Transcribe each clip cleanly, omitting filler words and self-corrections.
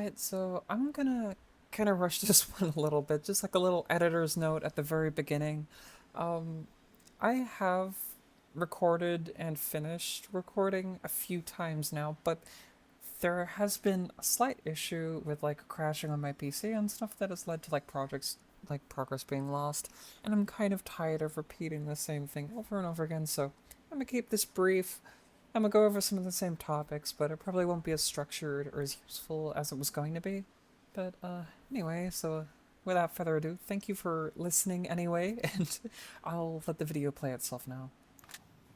Alright, so I'm gonna kind of rush this one a little bit, just like a little editor's note at the very beginning. Um, I have recorded and finished recording a few times now, but there has been a slight issue with like crashing on my PC and stuff that has led to like projects like progress being lost, and I'm kind of tired of repeating the same thing over and over again, so I'm gonna keep this brief. I'm gonna go over some of the same topics, but it probably won't be as structured or as useful as it was going to be. But anyway, so without further ado, thank you for listening anyway, and I'll let the video play itself now.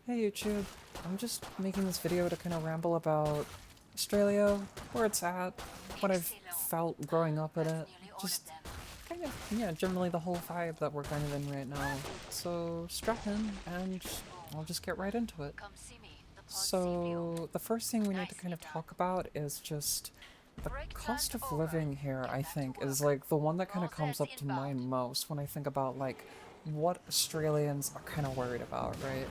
Hey YouTube, I'm just making this video to kind of ramble about Australia, where it's at, what I've felt growing up in it, just kind of, yeah, generally the whole vibe that we're kind of in right now. So strap in, and I'll just get right into it. So the first thing we need to kind of talk about is just the cost of living here, I think, is like the one that kind of comes up to mind most when I think about like what Australians are kind of worried about, right?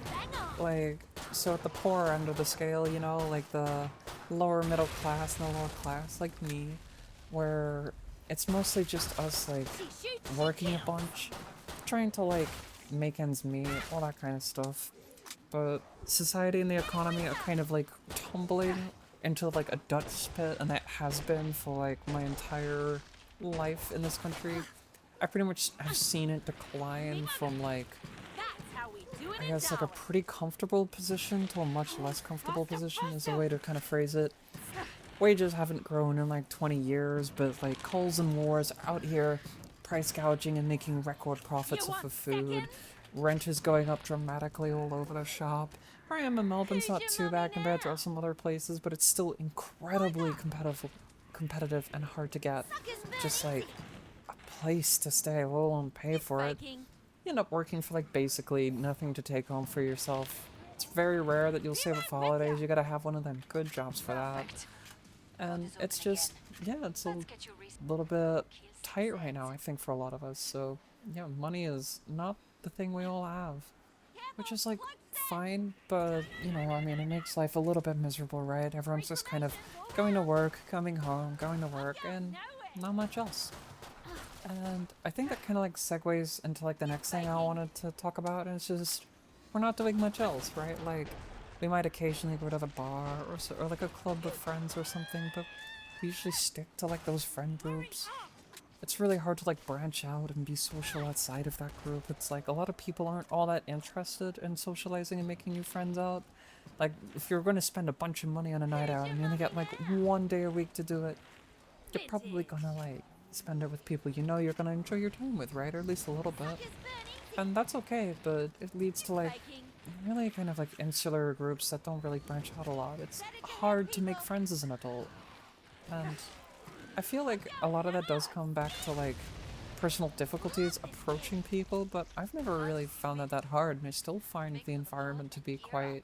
Like, so at the poorer end of the scale, you know, like the lower middle class and the lower class, like me, where it's mostly just us like working a bunch, trying to like make ends meet, all that kind of stuff. But society and the economy are kind of like tumbling into like a Dutch pit, and it has been for like my entire life in this country. I pretty much have seen it decline from like, I guess like a pretty comfortable position to a much less comfortable position is a way to kind of phrase it. Wages haven't grown in like 20 years, but like coals and wars out here, price gouging and making record profits off of food. Rent is going up dramatically all over the shop. Where I am in Melbourne's not too bad compared to some other places, but it's still incredibly competitive and hard to get. Just like a place to stay, let alone pay for it. You end up working for like basically nothing to take home for yourself. It's very rare that you'll save up for holidays. You gotta have one of them good jobs for that. And it's just, yeah, it's a little bit tight right now, I think, for a lot of us. So yeah, money is not the thing we all have, which is like fine, but you know, I mean, it makes life a little bit miserable, right? Everyone's just kind of going to work, coming home, going to work, and not much else. And I think that kind of like segues into like the next thing I wanted to talk about, and it's just we're not doing much else, right? Like we might occasionally go to the bar or like a club with friends or something, but we usually stick to like those friend groups. It's really hard to like branch out and be social outside of that group. It's like a lot of people aren't all that interested in socializing and making new friends out. Like if you're going to spend a bunch of money on a night out and you only get like one day a week to do it, you're probably gonna like spend it with people you know you're gonna enjoy your time with, right? Or at least a little bit. And that's okay, but it leads to like really kind of like insular groups that don't really branch out a lot. It's hard to make friends as an adult. And I feel like a lot of that does come back to like personal difficulties approaching people, but I've never really found that hard, and I still find the environment to be quite,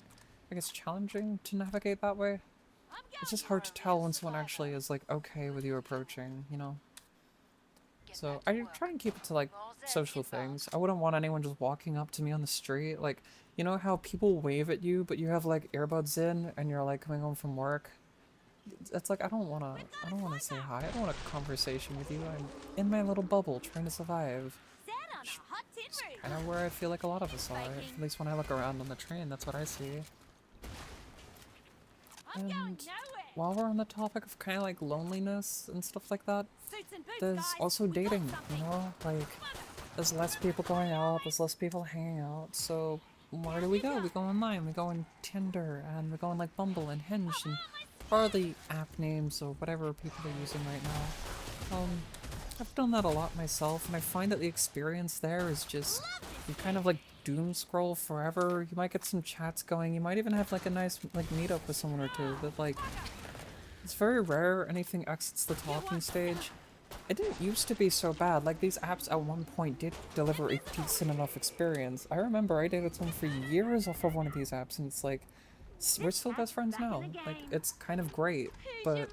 I guess, challenging to navigate that way. It's just hard to tell when someone actually is like okay with you approaching, you know? So I try and keep it to like social things. I wouldn't want anyone just walking up to me on the street, like, you know how people wave at you, but you have like earbuds in and you're like coming home from work? It's like I don't wanna say hi. I don't want a conversation with you. I'm in my little bubble trying to survive. It's kind of where I feel like a lot of us are. At least when I look around on the train, that's what I see. And while we're on the topic of kind of like loneliness and stuff like that, there's also dating, you know? Like, there's less people going out, there's less people hanging out, so where do we go? We go online, we go on Tinder, and we go on like Bumble and Hinge, and or the app names or whatever people are using right now. I've done that a lot myself, and I find that the experience there is just, you kind of like doom scroll forever. You might get some chats going, you might even have like a nice like meetup with someone or two, but like, it's very rare anything exits the talking stage. It didn't used to be so bad. Like these apps at one point did deliver a decent enough experience. I remember I dated someone for years off of one of these apps, and it's like, we're still best friends now. Like, it's kind of great, but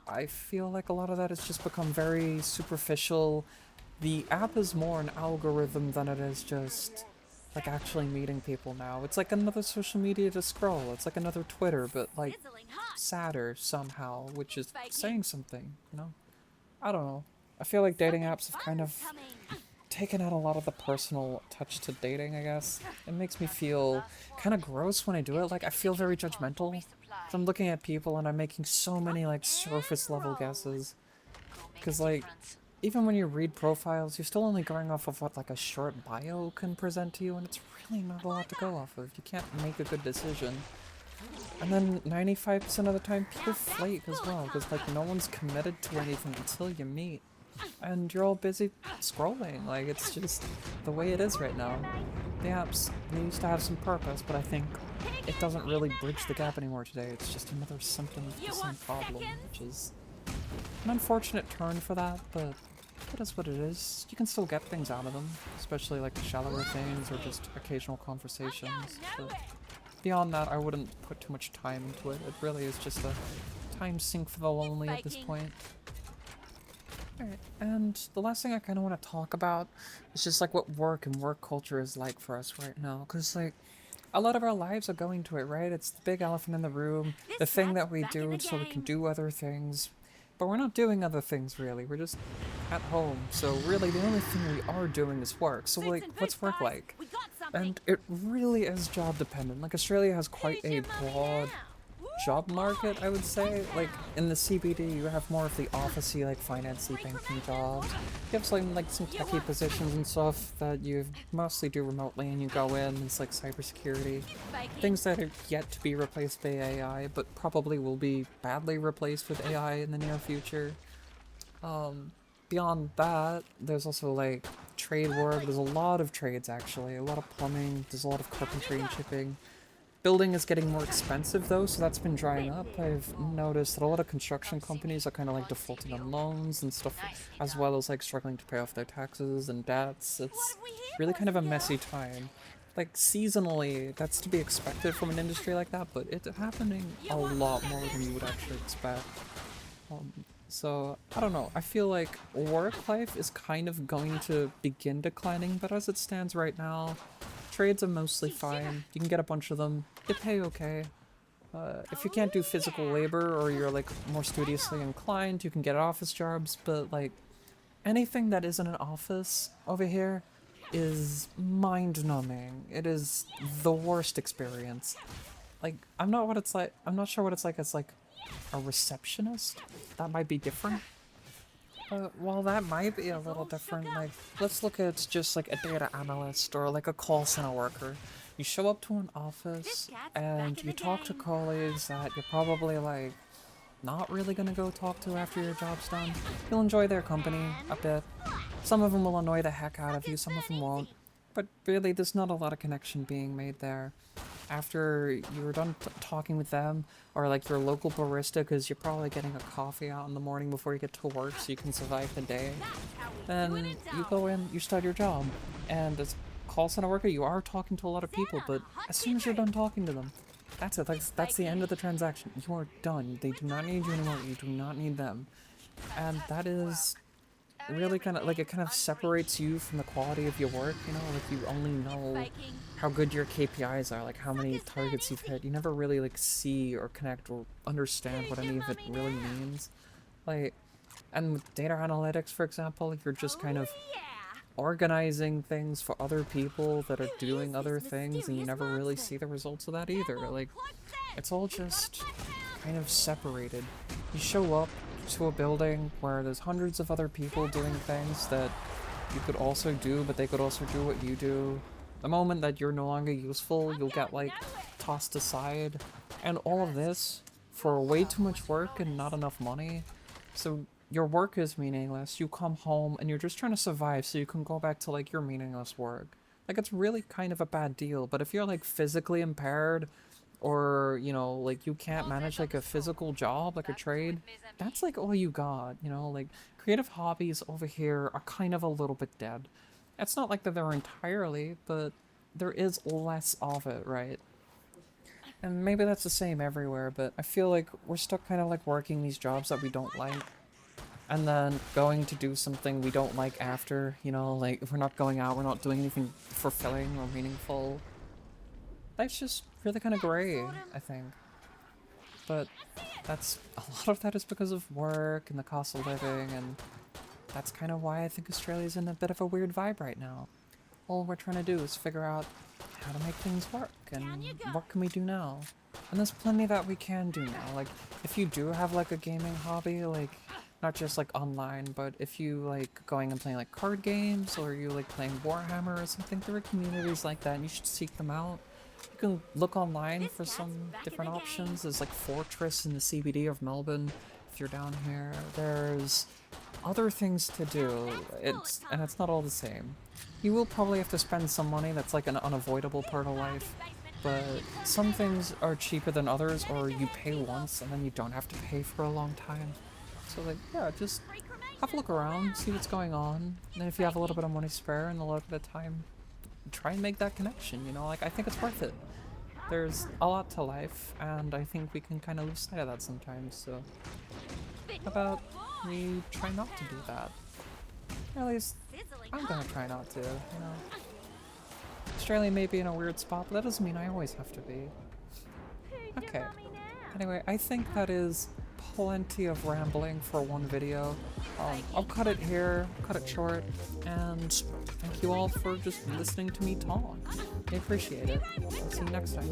I feel like a lot of that has just become very superficial. The app is more an algorithm than it is just like actually meeting people now. It's like another social media to scroll. It's like another Twitter, but like sadder somehow, which is saying something, you know? I don't know. I feel like dating apps have kind of taken out a lot of the personal touch to dating, I guess. It makes me feel kind of gross when I do it. Like, I feel very judgmental. So I'm looking at people and I'm making so many, like, surface level guesses. Because, like, even when you read profiles, you're still only going off of what, like, a short bio can present to you, and it's really not a lot to go off of. You can't make a good decision. And then 95% of the time, people flake as well, because, like, no one's committed to anything until you meet. And you're all busy scrolling. Like, it's just the way it is right now. The apps, they used to have some purpose, but I think it doesn't really bridge the gap anymore today. It's just another symptom of the same problem, which is an unfortunate turn for that, but it is what it is. You can still get things out of them, especially like the shallower things or just occasional conversations. But beyond that, I wouldn't put too much time into it. It really is just a time sink for the lonely at this point. Alright, and the last thing I kind of want to talk about is just like what work and work culture is like for us right now. Because, like, a lot of our lives are going to it, right? It's the big elephant in the room, the thing that we do so we can do other things. But we're not doing other things, really. We're just at home. So, really, the only thing we are doing is work. So, like, what's work like? And it really is job dependent. Like, Australia has quite a broad job market, I would say. Like, in the CBD, you have more of the officey, like, financy, banking jobs. You have some, like, some techie positions and stuff that you mostly do remotely, and you go in, it's like cybersecurity. Things that are yet to be replaced by AI, but probably will be badly replaced with AI in the near future. Beyond that, there's also, like, trade work. There's a lot of trades, actually. A lot of plumbing, there's a lot of carpentry and shipping. Building is getting more expensive though, so that's been drying up. I've noticed that a lot of construction companies are kind of like defaulting on loans and stuff, as well as like struggling to pay off their taxes and debts. It's really kind of a messy time. Like, seasonally, that's to be expected from an industry like that, but it's happening a lot more than you would actually expect. So, I don't know, I feel like work life is kind of going to begin declining, but as it stands right now, trades are mostly fine. You can get a bunch of them. They pay okay. If you can't do physical labor or you're like more studiously inclined, you can get office jobs, but like anything that isn't an office over here is mind-numbing. It is the worst experience. Like, I'm not sure what it's like as like a receptionist. That might be different. Well, that might be a little different. Like, let's look at just like a data analyst or like a call center worker. You show up to an office and you talk to colleagues that you're probably like not really gonna go talk to after your job's done. You'll enjoy their company a bit. Some of them will annoy the heck out of you, some of them won't. But really, there's not a lot of connection being made there. After you're done talking with them, or like your local barista, because you're probably getting a coffee out in the morning before you get to work so you can survive the day, then you go in, you start your job. And as a call center worker, you are talking to a lot of people, but as soon as you're done talking to them, that's it. That's the end of the transaction. You are done. They do not need you anymore. You do not need them. And that is really kind of like, it kind of separates you from the quality of your work, you know? Like, you only know how good your KPIs are, like how many targets you've hit. You never really like see or connect or understand what any of it really means. Like, and with data analytics, for example, like, you're just kind of organizing things for other people that are doing other things, and you never really see the results of that either. Like, it's all just kind of separated. You show up to a building where there's hundreds of other people doing things that you could also do, but they could also do what you do. The moment that you're no longer useful, you'll get like tossed aside, and all of this for way too much work and not enough money. So your work is meaningless. You come home and you're just trying to survive so you can go back to like your meaningless work. Like, it's really kind of a bad deal. But if you're like physically impaired, or, you know, like you can't manage like a physical job, like a trade, that's like all you got, you know? Like, creative hobbies over here are kind of a little bit dead. It's not like that they're entirely, but there is less of it, right? And maybe that's the same everywhere, but I feel like we're stuck kind of like working these jobs that we don't like. and then going to do something we don't like after, you know, like if we're not going out, we're not doing anything fulfilling or meaningful. Life's just really kind of gray, I think. But that's a lot of that is because of work and the cost of living, and that's kind of why I think Australia's in a bit of a weird vibe right now. All we're trying to do is figure out how to make things work and what can we do now. And there's plenty that we can do now. Like, if you do have like a gaming hobby, like not just like online, but if you like going and playing like card games or you like playing Warhammer or something, there are communities like that and you should seek them out. You can look online for some different options. There's like Fortress in the CBD of Melbourne if you're down here. There's other things to do. It's not all the same. You will probably have to spend some money, that's like an unavoidable part of life, but some things are cheaper than others, or you pay once and then you don't have to pay for a long time. So like, yeah, just have a look around, see what's going on, and then if you have a little bit of money spare and a little bit of time, try and make that connection, you know, like I think it's worth it. There's a lot to life, and I think we can kind of lose sight of that sometimes, so how about we try not to do that? Or at least, I'm gonna try not to, you know. Australia may be in a weird spot, but that doesn't mean I always have to be. Okay. Anyway, I think that is plenty of rambling for one video. I'll cut it here, cut it short, and thank you all for just listening to me talk. I appreciate it. I'll see you next time.